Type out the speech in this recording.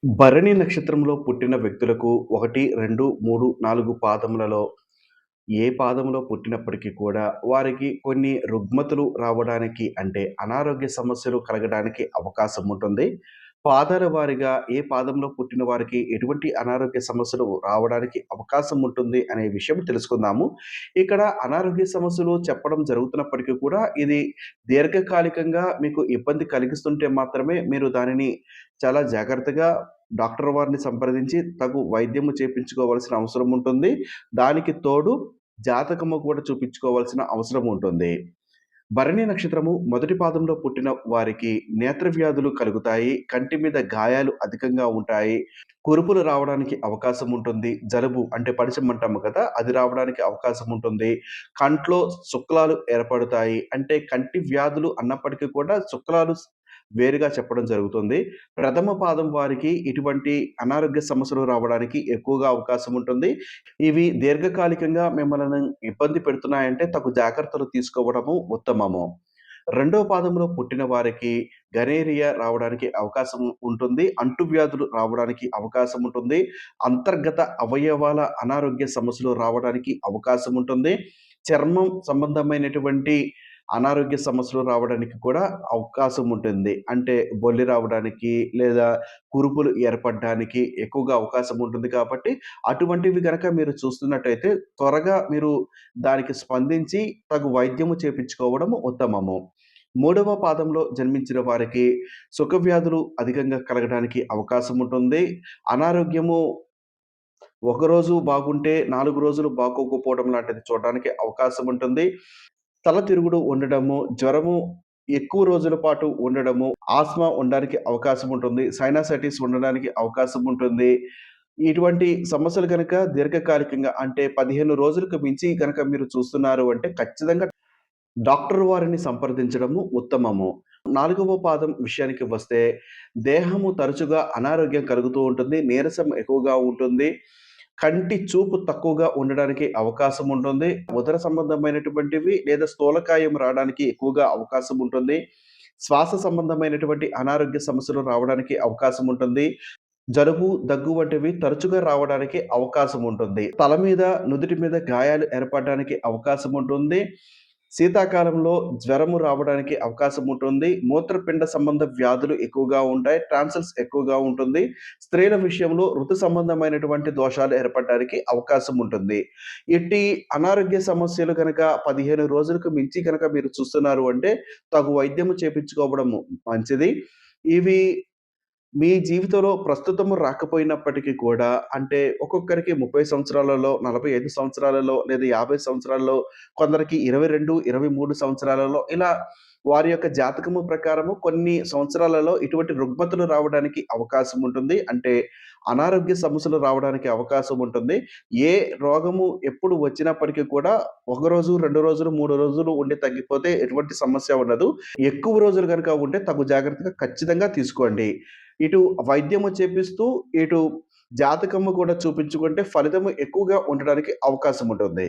భరణి నక్షత్రంలో పుట్టిన వ్యక్తులకు 1, 2, 3, 4 పాదములలో ఏ పాదంలో పుట్టినప్పటికీ కూడా వారికి కొన్ని రుగ్మతలు రావడానికి అంటే అనారోగ్య సమస్యలు కలగడానికి అవకాశం ఉంటుంది. పాదాల వారీగా ఏ పాదంలో పుట్టిన వారికి ఎటువంటి అనారోగ్య సమస్యలు రావడానికి అవకాశం ఉంటుంది అనే విషయం తెలుసుకుందాము. ఇక్కడ అనారోగ్య సమస్యలు చెప్పడం జరుగుతున్నప్పటికీ కూడా ఇది దీర్ఘకాలికంగా మీకు ఇబ్బంది కలిగిస్తుంటే మాత్రమే మీరు దానిని చాలా జాగ్రత్తగా డాక్టర్ వారిని సంప్రదించి తగు వైద్యము చేపించుకోవాల్సిన అవసరం ఉంటుంది. దానికి తోడు జాతకము కూడా చూపించుకోవాల్సిన అవసరం ఉంటుంది. భరణి నక్షత్రము మొదటి పాదంలో పుట్టిన వారికి నేత్ర వ్యాధులు కలుగుతాయి. కంటి మీద గాయాలు అధికంగా ఉంటాయి. కురుపులు రావడానికి అవకాశం ఉంటుంది. జలుబు అంటే పడిశం అంటాము కదా! అది రావడానికి అవకాశం ఉంటుంది. కంట్లో శుక్లాలు ఏర్పడతాయి. అంటే కంటి వ్యాధులు అన్నప్పటికీ కూడా శుక్లాలు వేరుగా చెప్పడం జరుగుతుంది. ప్రథమ పాదం వారికి ఇటువంటి అనారోగ్య సమస్యలు రావడానికి ఎక్కువగా అవకాశం ఉంటుంది. ఇవి దీర్ఘకాలికంగా మిమ్మల్ని ఇబ్బంది పెడుతున్నాయంటే తగు జాగ్రత్తలు తీసుకోవడము ఉత్తమము. రెండో పాదంలో పుట్టిన వారికి గనేరియా రావడానికి అవకాశం ఉంటుంది. అంటువ్యాధులు రావడానికి అవకాశం ఉంటుంది. అంతర్గత అవయవాల అనారోగ్య సమస్యలు రావడానికి అవకాశం ఉంటుంది. చర్మం సంబంధమైనటువంటి అనారోగ్య సమస్యలు రావడానికి కూడా అవకాశం ఉంటుంది. అంటే బొల్లి రావడానికి లేదా కురుపులు ఏర్పడడానికి ఎక్కువగా అవకాశం ఉంటుంది కాబట్టి అటువంటివి గనక మీరు చూస్తున్నట్టయితే త్వరగా మీరు దానికి స్పందించి తగు వైద్యము చేపించుకోవడము ఉత్తమము. మూడవ పాదంలో జన్మించిన వారికి సుఖవ్యాధులు అధికంగా కలగడానికి అవకాశం ఉంటుంది. అనారోగ్యము ఒకరోజు బాగుంటే 4 రోజులు బాగోకపోవడం లాంటిది చూడడానికి అవకాశం ఉంటుంది. తల తిరుగుడు ఉండడము, జ్వరము ఎక్కువ రోజుల పాటు ఉండడము, ఆస్త్మా ఉండడానికి అవకాశం ఉంటుంది. సైనసైటిస్ ఉండడానికి అవకాశం ఉంటుంది. ఇటువంటి సమస్యలు గనక దీర్ఘకాలికంగా అంటే 15 రోజులకు మించి గనక మీరు చూస్తున్నారు అంటే ఖచ్చితంగా డాక్టర్ వారిని సంప్రదించడము ఉత్తమము. నాలుగవ పాదం విషయానికి వస్తే, దేహము తరచుగా అనారోగ్యం కలుగుతూ ఉంటుంది. నీరసం ఎక్కువగా ఉంటుంది. కంటి చూపు తక్కువగా ఉండడానికి అవకాశం ఉంటుంది. ఉదర సంబంధమైనటువంటివి లేదా స్థూలకాయం రావడానికి ఎక్కువగా అవకాశం ఉంటుంది. శ్వాస సంబంధమైనటువంటి అనారోగ్య సమస్యలు రావడానికి అవకాశం ఉంటుంది. జలుబు, దగ్గు వంటివి తరచుగా రావడానికి అవకాశం ఉంటుంది. తల మీద, నుదిటి మీద గాయాలు ఏర్పడడానికి అవకాశం ఉంటుంది. శీతాకాలంలో జ్వరము రావడానికి అవకాశం ఉంటుంది. మూత్రపిండ సంబంధ వ్యాధులు ఎక్కువగా ఉంటాయి. టాన్సిల్స్ ఎక్కువగా ఉంటుంది. స్త్రీల విషయంలో ఋతు సంబంధమైనటువంటి దోషాలు ఏర్పడడానికి అవకాశం ఉంటుంది. ఇట్టి అనారోగ్య సమస్యలు గనక 15 రోజులకు మించి గనక మీరు చూస్తున్నారు అంటే తగు వైద్యము చేపించుకోవడము మంచిది. ఇవి మీ జీవితంలో ప్రస్తుతము రాకపోయినప్పటికీ కూడా అంటే ఒక్కొక్కరికి 30 సంవత్సరాలలో, 45 సంవత్సరాలలో లేదా 50 సంవత్సరాల్లో కొందరికి 22, 23 సంవత్సరాలలో ఇలా వారి యొక్క జాతకము ప్రకారము కొన్ని సంవత్సరాలలో ఇటువంటి రుగ్మతలు రావడానికి అవకాశం ఉంటుంది. అంటే అనారోగ్య సమస్యలు రావడానికి అవకాశం ఉంటుంది. ఏ రోగము ఎప్పుడు వచ్చినప్పటికీ కూడా ఒక రోజు, 2 రోజులు, 3 రోజులు ఉండి తగ్గిపోతే ఎటువంటి సమస్య ఉండదు. ఎక్కువ రోజులు గనుక ఉంటే తగు జాగ్రత్తగా ఖచ్చితంగా తీసుకోండి. ఇటు వైద్యము చేపిస్తూ, ఇటు జాతకము కూడా చూపించుకుంటే ఫలితము ఎక్కువగా ఉండడానికి అవకాశం ఉంటుంది.